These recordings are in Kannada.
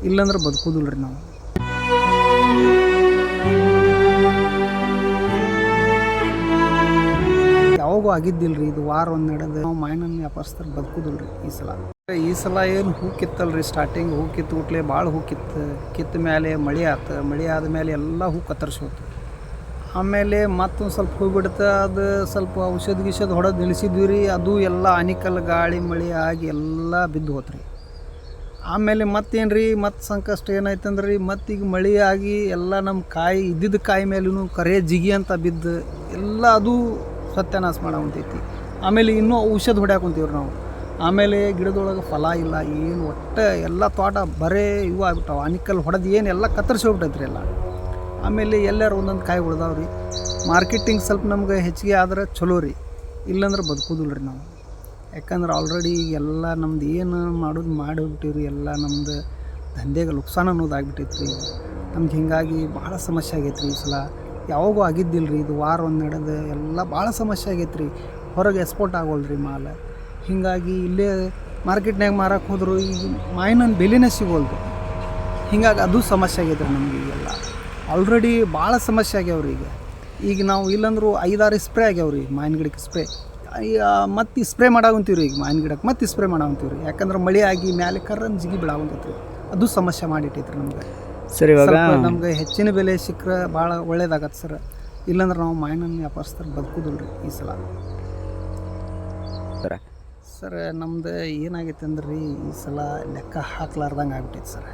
ಇಲ್ಲಾಂದ್ರೆ ಬದುಕೋದಿಲ್ಲ ರೀ ನಾವು. ಯಾವಾಗೂ ಆಗಿದ್ದಿಲ್ಲ ರೀ, ಇದು ವಾರ ಒಂದು ನಡೆದು ನಾವು ಮಾವಿನ ವ್ಯಾಪಾರಸ್ಥರು ಬದುಕೋದಿಲ್ಲ ರೀ ಈ ಸಲ ಏನು ಹೂ ಕಿತ್ತಲ್ರಿ. ಸ್ಟಾರ್ಟಿಂಗ್ ಹೂ ಕಿತ್ತು ಊಟ್ಲೆ ಭಾಳ ಹೂ ಕಿತ್ತ ಮೇಲೆ ಮಳೆ ಆಯ್ತು. ಮಳೆ ಆದಮೇಲೆ ಎಲ್ಲ ಹೂ ಕತ್ತರಿಸಿ ಹೋಯ್ತು. ಆಮೇಲೆ ಮತ್ತೊಂದು ಸ್ವಲ್ಪ ಹೂ ಬಿಡುತ್ತೆ, ಅದು ಸ್ವಲ್ಪ ಔಷಧ ಹೊಡೆದು ನಿಲ್ಲಿಸಿದ್ವಿ ರೀ. ಅದು ಎಲ್ಲ ಆನಿಕಲ್ ಗಾಳಿ ಮಳೆ ಆಗಿ ಎಲ್ಲ ಬಿದ್ದು ಹೋತು ರೀ. ಆಮೇಲೆ ಮತ್ತೇನು ರೀ, ಮತ್ತು ಸಂಕಷ್ಟ ಏನಾಯ್ತು ಅಂದ್ರೆ ರೀ, ಮತ್ತೀಗ ಮಳೆ ಆಗಿ ಎಲ್ಲ ನಮ್ಮ ಕಾಯಿ ಇದ್ದಿದ್ದ ಕಾಯಿ ಮೇಲೂ ಕರೆ ಜಿಗಿ ಅಂತ ಬಿದ್ದು ಎಲ್ಲ ಅದು ಸತ್ಯನಾಶ ಮಾಡಾಕುಂತೈತಿ. ಆಮೇಲೆ ಇನ್ನೂ ಔಷಧ ಹೊಡ್ಯಾಕುಂತೀವ್ರಿ ನಾವು. ಆಮೇಲೆ ಗಿಡದೊಳಗೆ ಫಲ ಇಲ್ಲ ಏನು, ಒಟ್ಟು ಎಲ್ಲ ತೋಟ ಬರೇ ಇವು ಆಗ್ಬಿಟ್ಟಾವ. ಆನಿಕಲ್ ಹೊಡೆದು ಏನು ಎಲ್ಲ ಕತ್ತರಿಸಿ ಹೋಗ್ಬಿಟ್ಟೈತೆ ರೀ ಎಲ್ಲ. ಆಮೇಲೆ ಎಲ್ಲರೂ ಒಂದೊಂದು ಕಾಯಿ ಉಳ್ದಾವೆ ರೀ. ಮಾರ್ಕೆಟಿಂಗ್ ಸ್ವಲ್ಪ ನಮ್ಗೆ ಹೆಚ್ಚಿಗೆ ಆದ್ರೆ ಚಲೋ ರೀ, ಇಲ್ಲಾಂದ್ರೆ ಬದುಕೋದಿಲ್ಲ ರೀ ನಾವು. ಯಾಕಂದ್ರೆ ಆಲ್ರೆಡಿ ಎಲ್ಲ ನಮ್ದು ಏನು ಮಾಡೋದು ಮಾಡಿಬಿಟ್ಟಿವ್ರಿ. ಎಲ್ಲ ನಮ್ದು ದಂಧೆಗೆ ನುಕ್ಸಾನ ಅನ್ನೋದು ಆಗ್ಬಿಟ್ಟೈತೆ ರೀ ನಮ್ಗೆ. ಹೀಗಾಗಿ ಭಾಳ ಸಮಸ್ಯೆ ಆಗೈತೆ ರೀ ಈ ಸಲ. ಯಾವಾಗೂ ಆಗಿದ್ದಿಲ್ಲ ರೀ, ಇದು ವಾರ ಒಂದು ನಡೆದು ಎಲ್ಲ ಭಾಳ ಸಮಸ್ಯೆ ಆಗೈತೆ ರೀ. ಹೊರಗೆ ಎಕ್ಸ್ಪೋರ್ಟ್ ಆಗೋಲ್ಲ ರೀ ಮಾಲ್. ಹೀಗಾಗಿ ಇಲ್ಲೇ ಮಾರ್ಕೆಟ್ನಾಗ ಮಾರಕ್ಕೆ ಹೋದ್ರು ಈಗ ಮಾವಿನ ಬೆಲೆನೇ ಸಿಗೋಲ್ದು. ಹೀಗಾಗಿ ಅದು ಸಮಸ್ಯೆ ಆಗೈತೆ ರೀ ನಮಗೆ. ಈಗೆಲ್ಲ ಆಲ್ರೆಡಿ ಭಾಳ ಸಮಸ್ಯೆ ಆಗ್ಯಾವ್ರಿ ಈಗ ನಾವು ಇಲ್ಲಾಂದ್ರೂ 5-6 ಸ್ಪ್ರೇ ಆಗ್ಯಾವ್ರಿ ಮಾವಿನ ಗಿಡಕ್ಕೆ ಸ್ಪ್ರೇ. ಮತ್ತು ಸ್ಪ್ರೇ ಮಾಡಾಕುಂತೀವಿ ರೀ ಈಗ ಮಾವಿನ ಗಿಡಕ್ಕೆ ಮತ್ತೆ ಸ್ಪ್ರೇ ಮಾಡಾಕುಂತೀವಿ ರೀ. ಯಾಕಂದ್ರೆ ಮಳೆ ಆಗಿ ಮೇಲೆ ಕರ್ರನ್ ಜಿಗಿ ಬೀಳಾಕುಂತೈತೆ ರೀ. ಅದು ಸಮಸ್ಯೆ ಮಾಡಿಟ್ಟೈತೆ ರೀ ನಮ್ಗೆ. ಸರ್ ಇವಾಗ ನಮ್ಗೆ ಹೆಚ್ಚಿನ ಬೆಲೆ ಸಿಕ್ಕರೆ ಭಾಳ ಒಳ್ಳೇದಾಗತ್ತೆ ಸರ್. ಇಲ್ಲಾಂದ್ರೆ ನಾವು ಮಾವಿನ ವ್ಯಾಪಾರಸ್ಥರು ಬದುಕೋದಿಲ್ಲ ರೀ ಈ ಸಲ. ಸರ್ ನಮ್ದು ಏನಾಗೈತೆ ಅಂದ್ರೆ ರೀ, ಈ ಸಲ ಲೆಕ್ಕ ಹಾಕ್ಲಾರ್ದಂಗೆ ಆಗ್ಬಿಟ್ಟೈತೆ ಸರ್.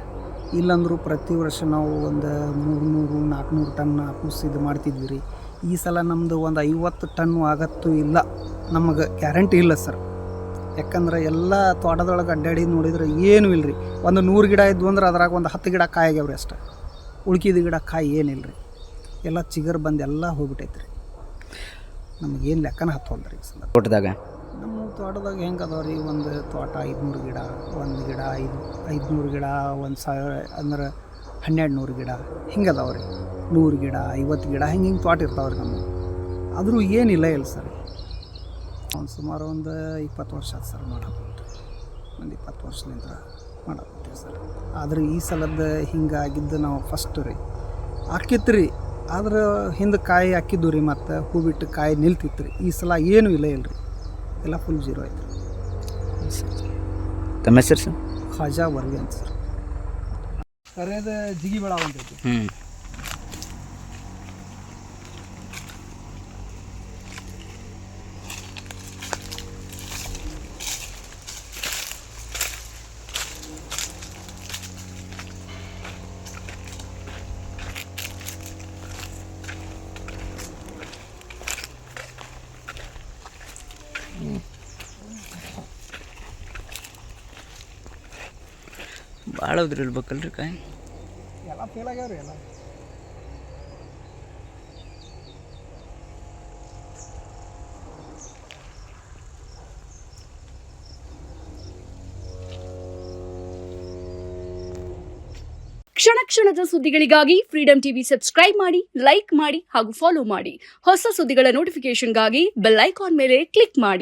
ಇಲ್ಲಾಂದ್ರೂ ಪ್ರತಿ ವರ್ಷ ನಾವು ಒಂದು 300-400 ಟನ್ ಅಪೂಸ್ ಇದು ಮಾಡ್ತಿದ್ವಿ ರೀ. ಈ ಸಲ ನಮ್ಮದು ಒಂದು 50 ಟನ್ನು ಆಗತ್ತೂ ಇಲ್ಲ, ನಮಗೆ ಗ್ಯಾರಂಟಿ ಇಲ್ಲ ಸರ್. ಯಾಕಂದ್ರೆ ಎಲ್ಲ ತೋಟದೊಳಗೆ ಅಡ್ಡಾಡಿ ನೋಡಿದ್ರೆ ಏನೂ ಇಲ್ಲ ರೀ. ಒಂದು 100 ಗಿಡ ಇದ್ವು ಅಂದ್ರೆ ಅದ್ರಾಗ ಒಂದು 10 ಗಿಡ ಕಾಯಿ ಆಗ್ಯಾವ್ರಿ ಅಷ್ಟೇ. ಉಳ್ಕಿದ ಗಿಡ ಕಾಯಿ ಏನಿಲ್ಲ ರೀ, ಎಲ್ಲ ಚಿಗರ್ ಬಂದು ಎಲ್ಲ ಹೋಗ್ಬಿಟ್ಟೈತೆ ರೀ. ನಮಗೇನು ಲೆಕ್ಕನ ಹತ್ತೋಲ್ದು ರೀ ಈ ಸಲ ತೋಟದಾಗ. ನಮ್ಮ ತೋಟದಾಗ ಹೆಂಗೆ ಅದಾವ ರೀ, ಒಂದು ತೋಟ 500 ಗಿಡ, ಒಂದು ಗಿಡ 500 ಗಿಡ, 1000 ಅಂದ್ರೆ 1200 ಗಿಡ ಹಿಂಗೆ ಅದಾವ ರೀ. 100 ಗಿಡ 50 ಗಿಡ ಹಿಂಗೆ ತೋಟ ಇರ್ತಾವ್ರಿ ನಮಗೆ. ಆದರೂ ಏನಿಲ್ಲ ಇಲ್ಲ ಸರ್. ಒಂದು ಸುಮಾರು ಒಂದು 20 ವರ್ಷ ಆಯ್ತು ಸರ್ ಮಾಡಾಕ್ಬಿಟ್ಟು. ಒಂದು 20 ವರ್ಷದಿಂದ ಮಾಡಾಕ್ಬಿಟ್ಟಿವಿ ಸರ್. ಆದ್ರೆ ಈ ಸಲದ ಹಿಂಗೆ ಆಗಿದ್ದು ನಾವು ಫಸ್ಟ್ ರೀ. ಹಾಕಿತ್ತು ರೀ, ಆದ್ರೆ ಹಿಂದೆ ಕಾಯಿ ಹಾಕಿದ್ದು ರೀ, ಮತ್ತು ಹೂ ಬಿಟ್ಟು ಕಾಯಿ ನಿಲ್ತಿತ್ತು ರೀ. ಈ ಸಲ ಏನೂ ಇಲ್ಲ ರೀ, ಎಲ್ಲ ಫುಲ್ ಜೀರೋ ಆಯ್ತು ರೀ. ತಮ್ಮ ಹೆಸರು ಸರ್? ಖಾಜಾ ವರ್ವಿ ಅಂತ ಸರ್. ಕರೆಯದ ಜಿಗಿ ಬೆಳ ಅಂತೈತಿ. ಭಾಳ ಉದ್ರಿ ಇರ್ಬೇಕಲ್ರಿ ಕಾಯಿ. ಎಲ್ಲ ಫೇಲ್ ಆಗ್ಯಾವ್ರಿ ಎಲ್ಲ. ಕ್ಷಣ ಕ್ಷಣದ ಸುದ್ದಿಗಳಿಗಾಗಿ ಫ್ರೀಡಂ ಟಿವಿ ಸಬ್ಸ್ಕ್ರೈಬ್ ಮಾಡಿ, ಲೈಕ್ ಮಾಡಿ ಹಾಗೂ ಫಾಲೋ ಮಾಡಿ. ಹೊಸ ಸುದ್ದಿಗಳ ನೋಟಿಫಿಕೇಶನ್ಗಾಗಿ ಬೆಲ್ ಐಕಾನ್ ಮೇಲೆ ಕ್ಲಿಕ್ ಮಾಡಿ.